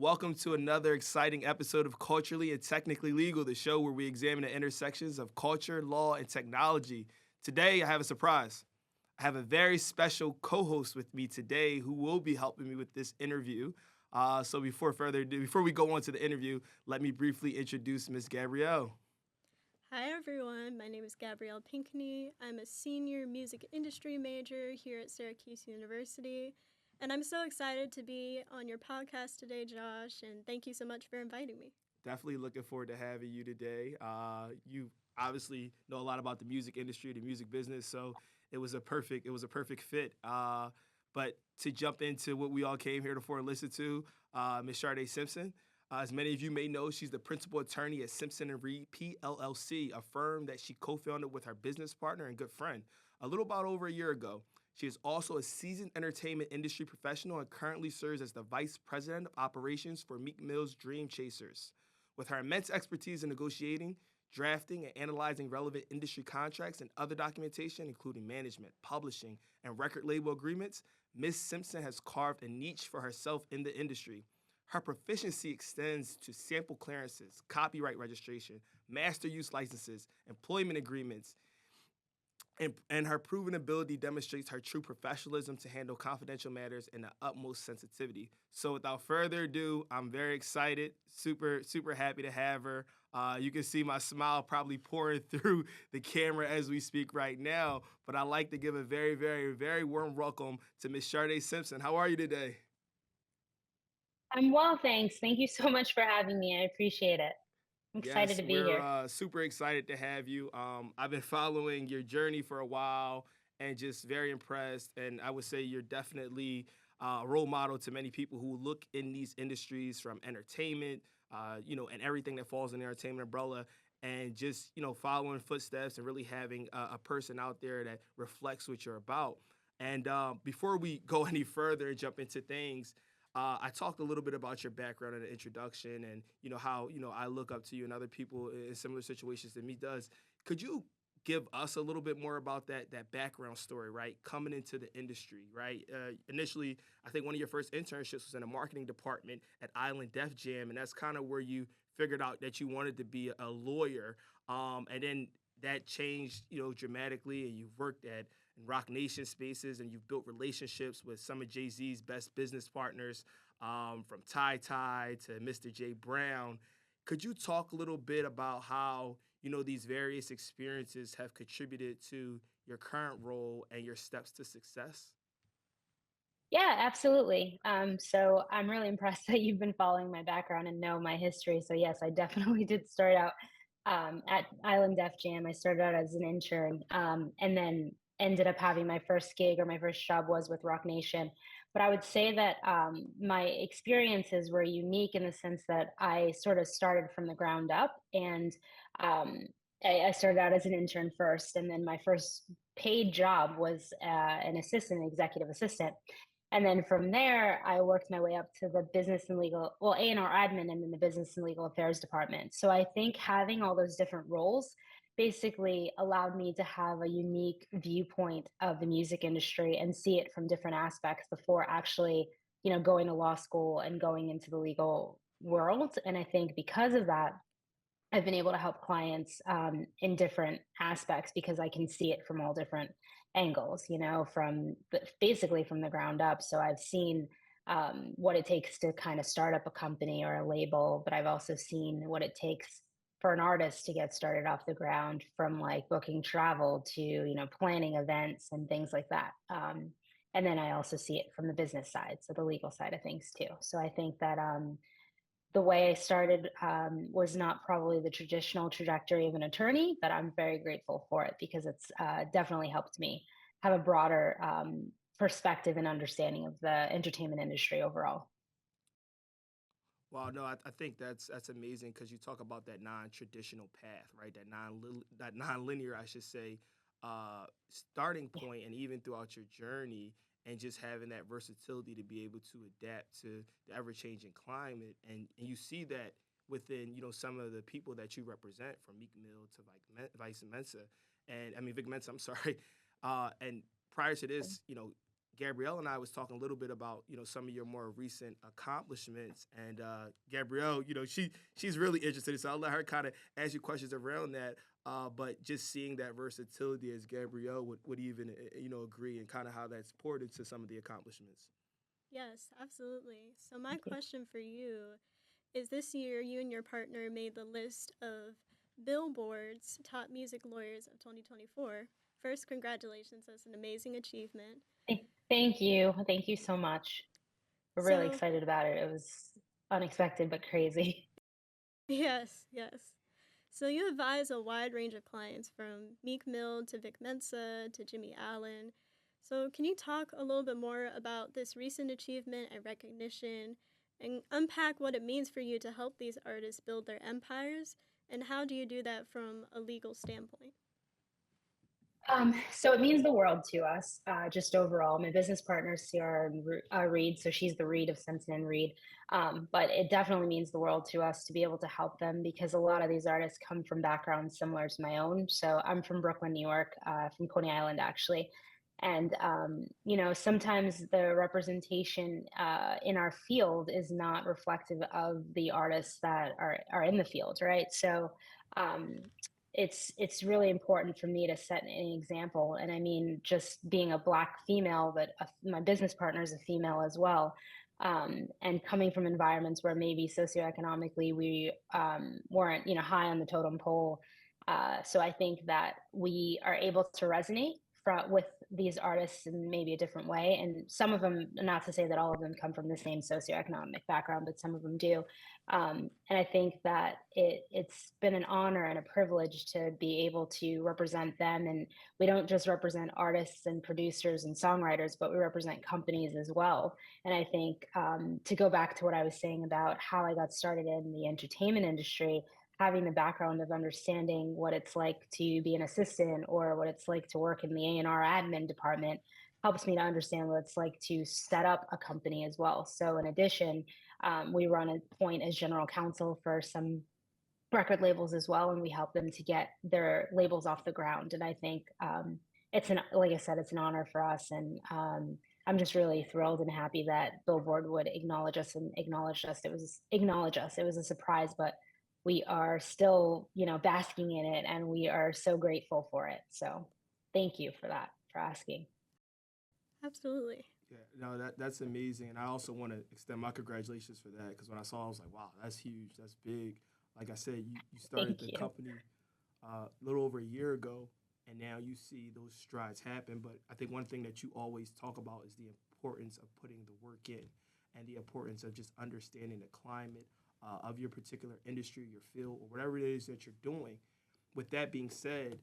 Welcome to another exciting episode of Culturally and Technically Legal, the show where we examine the intersections of culture, law, and technology. Today, I have a surprise. I have a very special co host with me today who will be helping me with this interview. So, before further ado, before we go on to the interview, let me briefly introduce Miss Gabrielle. Hi everyone, my name is Gabrielle Pinkney. I'm a senior music industry major here at Syracuse University, and I'm so excited to be on your podcast today, Josh, and thank you so much for inviting me. Definitely looking forward to having you today. You obviously know a lot about the music industry, the music business, so it was a perfect fit. But to jump into what we all came here for and listen to, Miss Shardé Simpson. As many of you may know, she's the principal attorney at Simpson Reed PLLC, a firm that she co-founded with her business partner and good friend a little about over a year ago. She is also a seasoned entertainment industry professional and currently serves as the vice president of operations for Meek Mill's Dream Chasers. With her immense expertise in negotiating, drafting, and analyzing relevant industry contracts and other documentation, including management, publishing, and record label agreements, Ms. Simpson has carved a niche for herself in the industry. Her proficiency extends to sample clearances, copyright registration, master use licenses, employment agreements, and her proven ability demonstrates her true professionalism to handle confidential matters in the utmost sensitivity. So, without further ado, I'm very excited, super happy to have her. You can see my smile probably pouring through the camera as we speak right now. But I'd like to give a very warm welcome to Miss Shardé Simpson. How are you today? I'm well, thanks. Thank you so much for having me. I appreciate it. I'm excited Yes, to be we're here. super excited to have you. I've been following your journey for a while and just very impressed. And I would say you're definitely a role model to many people who look in these industries from entertainment, and everything that falls in the entertainment umbrella. And just following footsteps and really having a person out there that reflects what you're about. And before we go any further and jump into things, I talked a little bit about your background in the introduction, and how I look up to you and other people in similar situations that me does. Could you give us a little bit more about that background story, right? Coming into the industry, right? Initially, I think one of your first internships was in the marketing department at Island Def Jam, and that's kind of where you figured out that you wanted to be a lawyer. And then that changed, dramatically, and you've worked at in Rock Nation spaces, and you've built relationships with some of Jay Z's best business partners, from Ty Ty to Mr. J Brown. Could you talk a little bit about how these various experiences have contributed to your current role and your steps to success? Yeah, absolutely. So I'm really impressed that you've been following my background and know my history. So yes, I definitely did start out at Island Def Jam. I started out as an intern, and then ended up having my first gig or my first job was with Rock Nation. But I would say that my experiences were unique in the sense that I sort of started from the ground up, and um, I started out as an intern first, and then my first paid job was an assistant, executive assistant. And then from there, I worked my way up to the business and legal, well, A&R admin, and then the business and legal affairs department. So I think having all those different roles basically allowed me to have a unique viewpoint of the music industry and see it from different aspects before actually, going to law school and going into the legal world. And I think because of that, I've been able to help clients in different aspects because I can see it from all different angles, basically from the ground up. So I've seen what it takes to kind of start up a company or a label, but I've also seen what it takes for an artist to get started off the ground, from like booking travel to, planning events and things like that. And then I also see it from the business side, so the legal side of things too. So I think that the way I started was not probably the traditional trajectory of an attorney, but I'm very grateful for it because it's definitely helped me have a broader perspective and understanding of the entertainment industry overall. Well, no, I think that's amazing because you talk about that non-traditional path, right? That non-linear, I should say, starting Yeah. point, and even throughout your journey, and just having that versatility to be able to adapt to the ever-changing climate, and you see that within some of the people that you represent, from Meek Mill to Vice Mensa, and I mean Vic Mensa, I'm sorry, and prior to this, Gabrielle and I was talking a little bit about some of your more recent accomplishments, and Gabrielle, she's really interested, so I'll let her kind of ask you questions around that. But just seeing that versatility, as Gabrielle would even agree, and kind of how that's poured into some of the accomplishments. Yes, absolutely. So, my question for you is, this year you and your partner made the list of Billboard's top music lawyers of 2024. First, congratulations. That's an amazing achievement. Thank you. Thank you so much. We're really So, excited about it. It was unexpected but crazy. yes, yes. So, you advise a wide range of clients from Meek Mill to Vic Mensa to Jimmy Allen. So, can you talk a little bit more about this recent achievement and recognition and unpack what it means for you to help these artists build their empires? And how do you do that from a legal standpoint? So it means the world to us, just overall. My business partner is Ciara Reed, so she's the Reed of Simpson Reed. But it definitely means the world to us to be able to help them because a lot of these artists come from backgrounds similar to my own. So I'm from Brooklyn, New York, from Coney Island, actually. And, sometimes the representation in our field is not reflective of the artists that are in the field, right? So, um, it's really important for me to set an example, and I mean just being a black female, but my business partner is a female as well, and coming from environments where maybe socioeconomically we weren't high on the totem pole. So I think that we are able to resonate with these artists in maybe a different way, and some of them, not to say that all of them come from the same socioeconomic background, but some of them do. And I think that it's been an honor and a privilege to be able to represent them. And we don't just represent artists and producers and songwriters, but we represent companies as well. And I think to go back to what I was saying about how I got started in the entertainment industry, having the background of understanding what it's like to be an assistant or what it's like to work in the A&R admin department helps me to understand what it's like to set up a company as well. So in addition, we run a point as general counsel for some record labels as well, and we help them to get their labels off the ground. And I think like I said, it's an honor for us, and I'm just really thrilled and happy that Billboard would acknowledge us and acknowledge us. It was a surprise, but we are still, basking in it, and we are so grateful for it. So, thank you for that, for asking. Absolutely. Yeah, no, that's amazing, and I also want to extend my congratulations for that because when I saw, it, I was like, wow, that's huge, that's big. Like I said, you started Thank the you. company a little over a year ago, and now you see those strides happen. But I think one thing that you always talk about is the importance of putting the work in, and the importance of just understanding the climate of your particular industry, your field, or whatever it is that you're doing. With that being said,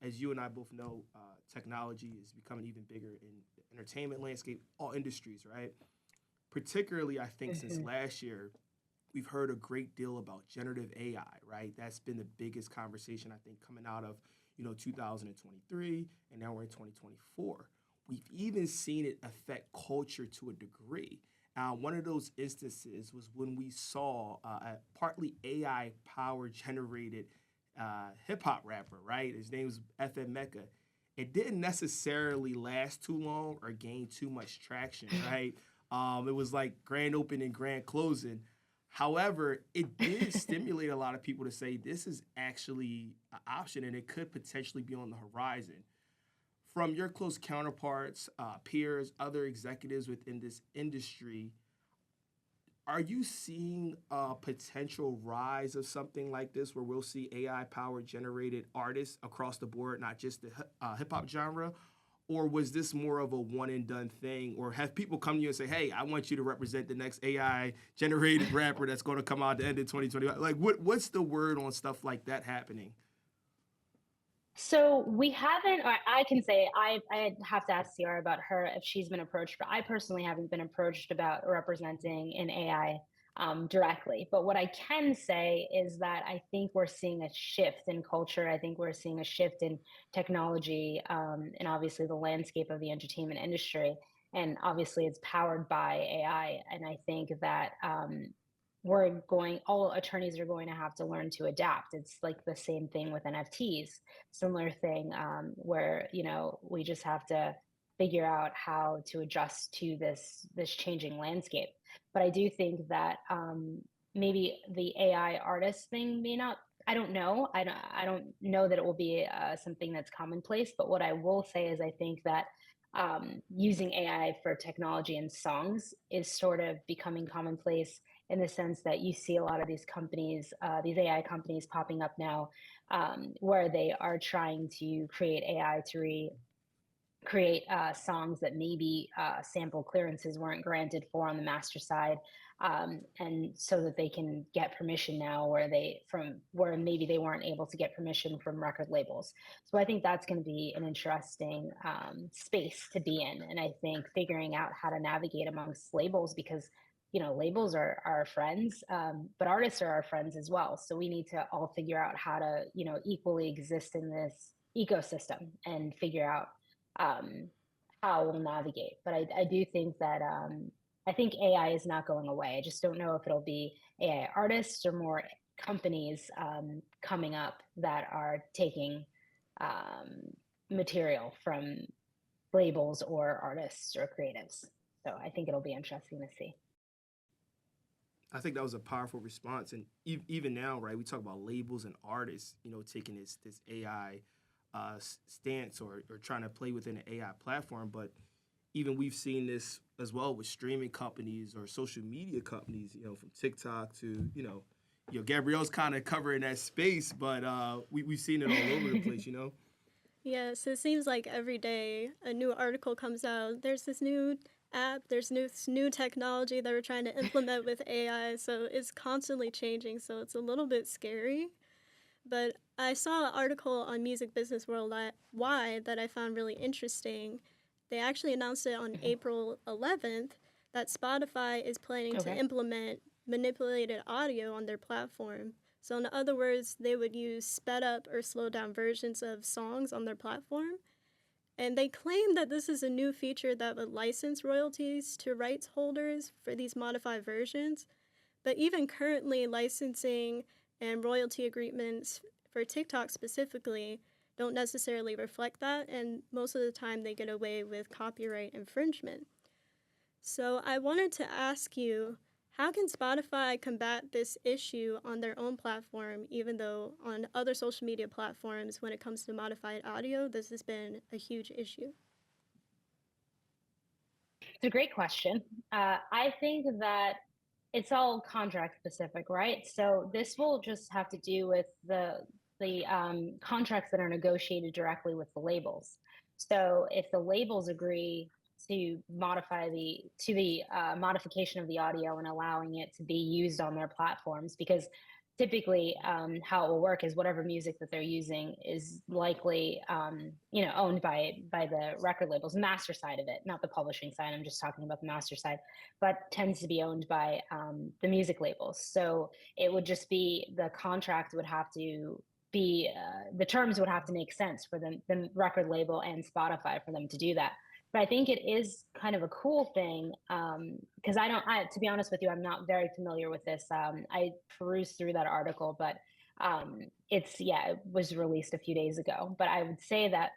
as you and I both know, technology is becoming even bigger in the entertainment landscape, all industries, right? Particularly, I think since Mhm. last year, we've heard a great deal about generative AI, right? That's been the biggest conversation, I think, coming out of 2023, and now we're in 2024. We've even seen it affect culture to a degree. One of those instances was when we saw a partly AI power generated hip hop rapper, right? His name was FM Mecca. It didn't necessarily last too long or gain too much traction, right? It was like grand opening, grand closing. However, it did stimulate a lot of people to say this is actually an option and it could potentially be on the horizon. From your close counterparts, peers, other executives within this industry, are you seeing a potential rise of something like this where we'll see AI power generated artists across the board, not just the hip hop genre? Or was this more of a one and done thing? Or have people come to you and say, hey, I want you to represent the next AI generated rapper that's going to come out at the end of 2025? Like, what's the word on stuff like that happening? So we haven't, or I can say I have to ask Ciara about her if she's been approached, but I personally haven't been approached about representing an AI directly. But what I can say is that I think we're seeing a shift in culture. I think we're seeing a shift in technology, and obviously the landscape of the entertainment industry. And obviously it's powered by AI. And I think that all attorneys are going to have to learn to adapt. It's like the same thing with NFTs, similar thing, where we just have to figure out how to adjust to this changing landscape. But I do think that maybe the AI artist thing may not. I don't know. I don't know that it will be something that's commonplace. But what I will say is I think that using AI for technology and songs is sort of becoming commonplace in the sense that you see a lot of these companies, these AI companies popping up now, where they are trying to create AI to create songs that maybe sample clearances weren't granted for on the master side, and so that they can get permission now where maybe they weren't able to get permission from record labels. So I think that's going to be an interesting space to be in, and I think figuring out how to navigate amongst labels, because labels are our friends, but artists are our friends as well. So we need to all figure out how to equally exist in this ecosystem and figure out um, how we'll navigate. But I do think that I think AI is not going away. I just don't know if it'll be AI artists or more companies coming up that are taking um, material from labels or artists or creatives. So I think it'll be interesting to see. I think that was a powerful response, and even now, right? We talk about labels and artists, taking this AI stance or trying to play within an AI platform. But even we've seen this as well with streaming companies or social media companies, from TikTok to Gabrielle's kind of covering that space, but we've seen it all over the place. Yeah, so it seems like every day a new article comes out. There's this new app, there's new technology that we're trying to implement with AI, so it's constantly changing, so it's a little bit scary. But I saw an article on Music Business Worldwide that I found really interesting. They actually announced it on Mhm. April 11th that Spotify is planning to Okay. implement manipulated audio on their platform. So, in other words, they would use sped up or slowed down versions of songs on their platform. And they claim that this is a new feature that would license royalties to rights holders for these modified versions. But even currently, licensing and royalty agreements for TikTok specifically don't necessarily reflect that, and most of the time they get away with copyright infringement. So I wanted to ask you, how can Spotify combat this issue on their own platform, even though on other social media platforms, when it comes to modified audio, this has been a huge issue? It's a great question. I think that it's all contract specific, right? So this will just have to do with the contracts that are negotiated directly with the labels. So if the labels agree to modify the modification of the audio and allowing it to be used on their platforms, because typically how it will work is whatever music that they're using is likely owned by the record labels, master side of it, not the publishing side. I'm just talking about the master side, but tends to be owned by the music labels. So it would just be the contract would have to be the terms would have to make sense for the record label and Spotify for them to do that. But I think it is kind of a cool thing because to be honest with you, I'm not very familiar with this. I perused through that article, but it was released a few days ago. But I would say that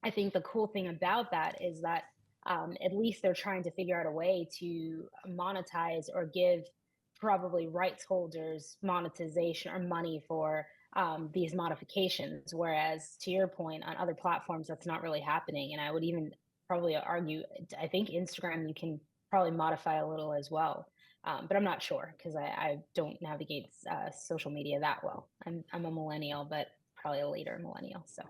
I think the cool thing about that is that at least they're trying to figure out a way to monetize or give probably rights holders monetization or money for these modifications. Whereas to your point, on other platforms, that's not really happening. And I would even probably argue, I think Instagram, you can probably modify a little as well. But I'm not sure because I don't navigate social media that well. I'm a millennial, but probably a later millennial. So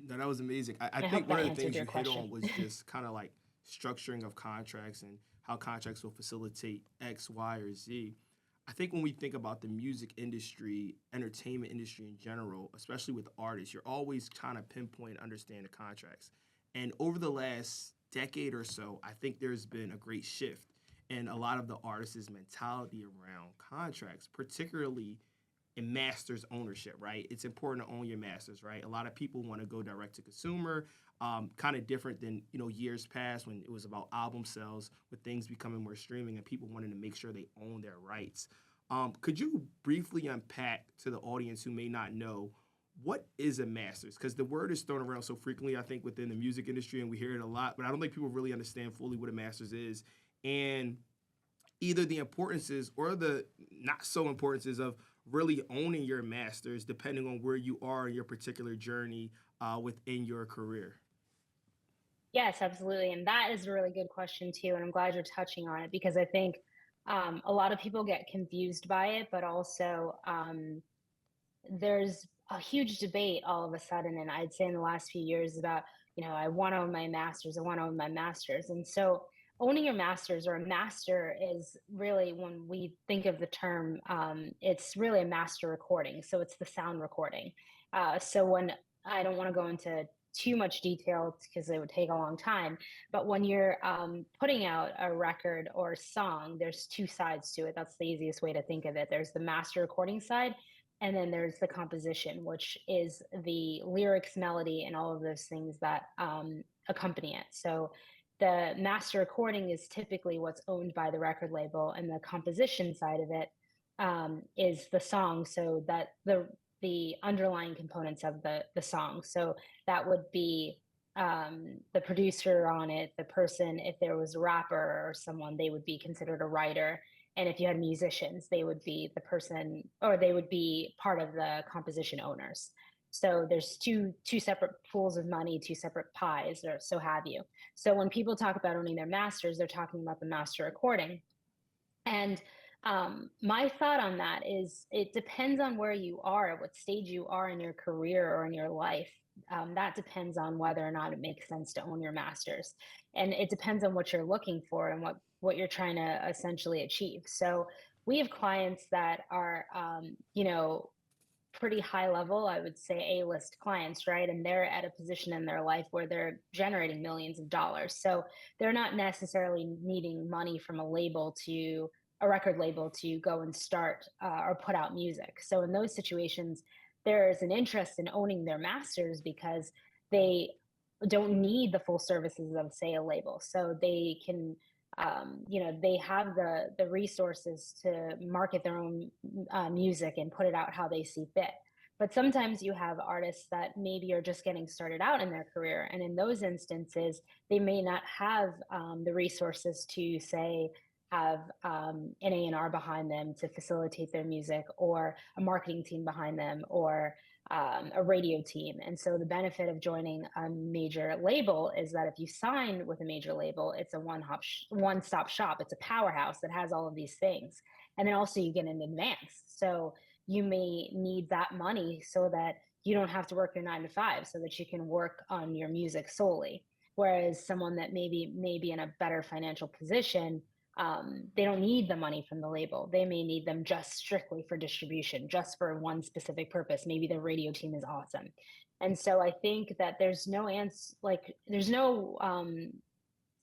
No, that was amazing. I I hope think one that of the answered things your you hit question. on was just kind of like structuring of contracts and how contracts will facilitate X, Y, or Z. I think when we think about the music industry, entertainment industry in general, especially with artists, you're always trying to pinpoint, understand the contracts. And over the last decade or so, I think there's been a great shift in a lot of the artists' mentality around contracts, particularly in masters ownership, right? It's important to own your masters, right? A lot of people want to go direct to consumer, kind of different than years past when it was about album sales, with things becoming more streaming and people wanting to make sure they own their rights. Could you briefly unpack to the audience who may not know what is a master's? Because the word is thrown around so frequently, I think, within the music industry, and we hear it a lot, but I don't think people really understand fully what a master's is. And either the importances or the not so importances of really owning your masters, depending on where you are in your particular journey within your career. Yes, absolutely. And that is a really good question too. And I'm glad you're touching on it because I think a lot of people get confused by it, but also there's a huge debate all of a sudden, and I'd say in the last few years about, I want to own my masters, I want to own my masters. And so owning your masters or a master is really, when we think of the term, it's really a master recording. So it's the sound recording. So when I don't want to go into too much detail because it would take a long time, but when you're putting out a record or song, there's two sides to it. That's the easiest way to think of it. There's the master recording side, and then there's the composition, which is the lyrics, melody, and all of those things that accompany it. So the master recording is typically what's owned by the record label, and the composition side of it is the song. So that the underlying components of the song. So that would be the producer on it, the person. If there was a rapper or someone, they would be considered a writer, and if you had musicians, they would be the person, or they would be part of the composition owners. So there's two separate pools of money, two separate pies, or so have you. So when people talk about owning their masters, they're talking about the master recording. And my thought on that is it depends on where you are, at what stage you are in your career or in your life. That depends on whether or not it makes sense to own your masters. And it depends on what you're looking for and what you're trying to essentially achieve. So we have clients that are, pretty high level, I would say A-list clients, right? And they're at a position in their life where they're generating millions of dollars. So they're not necessarily needing money from a record label to go and start or put out music. So in those situations, there's an interest in owning their masters because they don't need the full services of, say, a label. So they can they have the resources to market their own music and put it out how they see fit. But sometimes you have artists that maybe are just getting started out in their career, and in those instances, they may not have the resources to, say, have an A&R behind them to facilitate their music, or a marketing team behind them, or a radio team. And so the benefit of joining a major label is that if you sign with a major label, it's a one-stop shop. It's a powerhouse that has all of these things. And then also you get an advance. So you may need that money so that you don't have to work your 9 to 5, so that you can work on your music solely. Whereas someone that may be in a better financial position, they don't need the money from the label. They may need them just strictly for distribution, just for one specific purpose. Maybe the radio team is awesome. And so I think that there's no answer, like there's no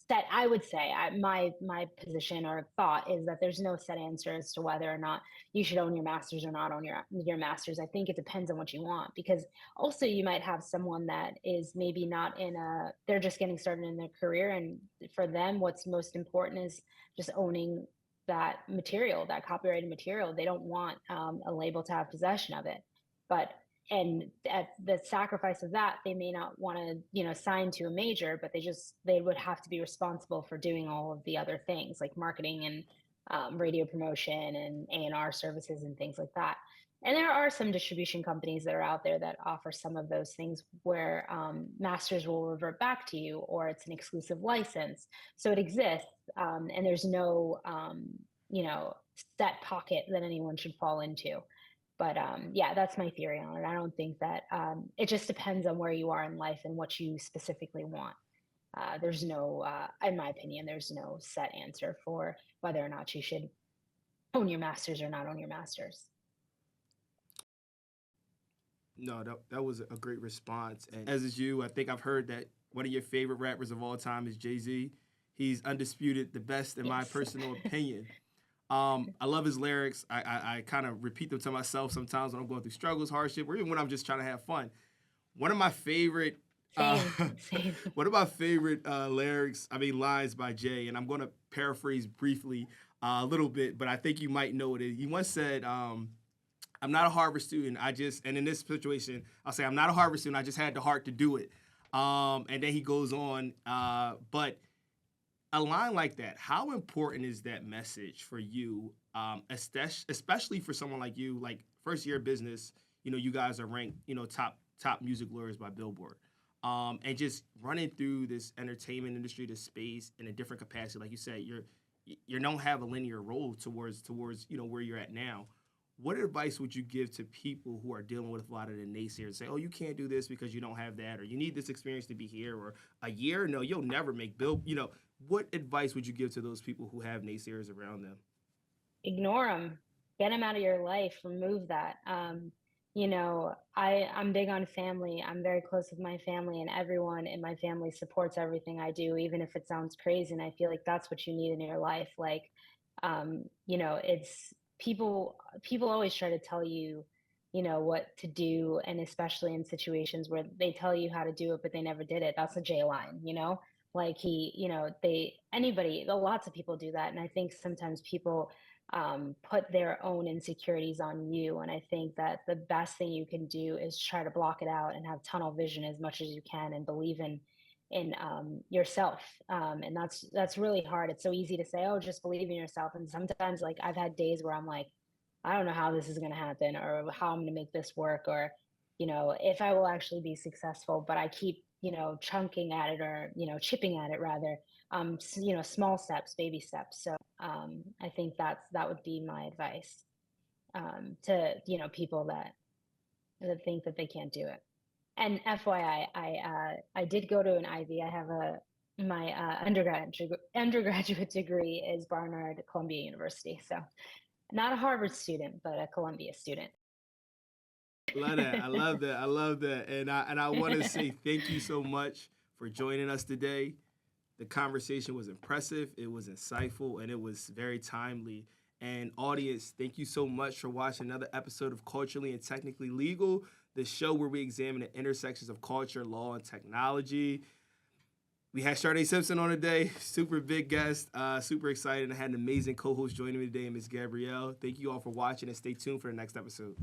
set. I would say my position or thought is that there's no set answer as to whether or not you should own your masters or not own your masters. I think it depends on what you want, because also you might have someone that is maybe not they're just getting started in their career, and for them what's most important is just owning that material, that copyrighted material. They don't want a label to have possession of it. But and at the sacrifice of that, they may not want to sign to a major, but they would have to be responsible for doing all of the other things like marketing and radio promotion and A&R services and things like that. And there are some distribution companies that are out there that offer some of those things where masters will revert back to you, or it's an exclusive license. So it exists, and there's no set pocket that anyone should fall into. But yeah, that's my theory on it. I don't think that it just depends on where you are in life and what you specifically want. There's no, in my opinion, there's no set answer for whether or not you should own your masters or not own your masters. No, that was a great response. And as is you, I think I've heard that one of your favorite rappers of all time is Jay-Z. He's undisputed the best in my personal opinion. I love his lyrics. I kind of repeat them to myself sometimes when I'm going through struggles, hardship, or even when I'm just trying to have fun. One of my favorite Same. one of my favorite lines by Jay, and I'm going to paraphrase briefly a little bit, but I think you might know what it is. He once said, I'm not a Harvard student. And in this situation, I'll say I'm not a Harvard student. I just had the heart to do it. And then he goes on. But a line like that, how important is that message for you, especially for someone like you, like first year business, you guys are ranked, top music lawyers by Billboard. And just running through this entertainment industry, this space in a different capacity, like you said, you don't have a linear road towards where you're at now. What advice would you give to people who are dealing with a lot of the naysayers? Say, oh, you can't do this because you don't have that, or you need this experience to be here, or a year? No, you'll never make Bill. What advice would you give to those people who have naysayers around them? Ignore them, get them out of your life, remove that. I'm big on family. I'm very close with my family, and everyone in my family supports everything I do, even if it sounds crazy. And I feel like that's what you need in your life. Like, it's people always try to tell you, what to do, and especially in situations where they tell you how to do it, but they never did it. That's a Jay line, like lots of people do that. And I think sometimes people put their own insecurities on you. And I think that the best thing you can do is try to block it out and have tunnel vision as much as you can, and believe in yourself. And that's really hard. It's so easy to say, oh, just believe in yourself. And sometimes, like, I've had days where I'm like, I don't know how this is going to happen, or how I'm going to make this work, or if I will actually be successful. But I keep chunking at it, or chipping at it rather. Small steps, baby steps. So I think that would be my advice to people that think that they can't do it. And FYI, I did go to an Ivy. I have my undergraduate degree is Barnard Columbia University. So not a Harvard student, but a Columbia student. Love that. I love that. I love that. And I want to say thank you so much for joining us today. The conversation was impressive, it was insightful, and it was very timely. And audience, thank you so much for watching another episode of Culturally and Technically Legal, the show where we examine the intersections of culture, law, and technology. We had Shardé Simpson on today, super big guest, super excited. I had an amazing co-host joining me today, Ms. Gabrielle. Thank you all for watching, and stay tuned for the next episode.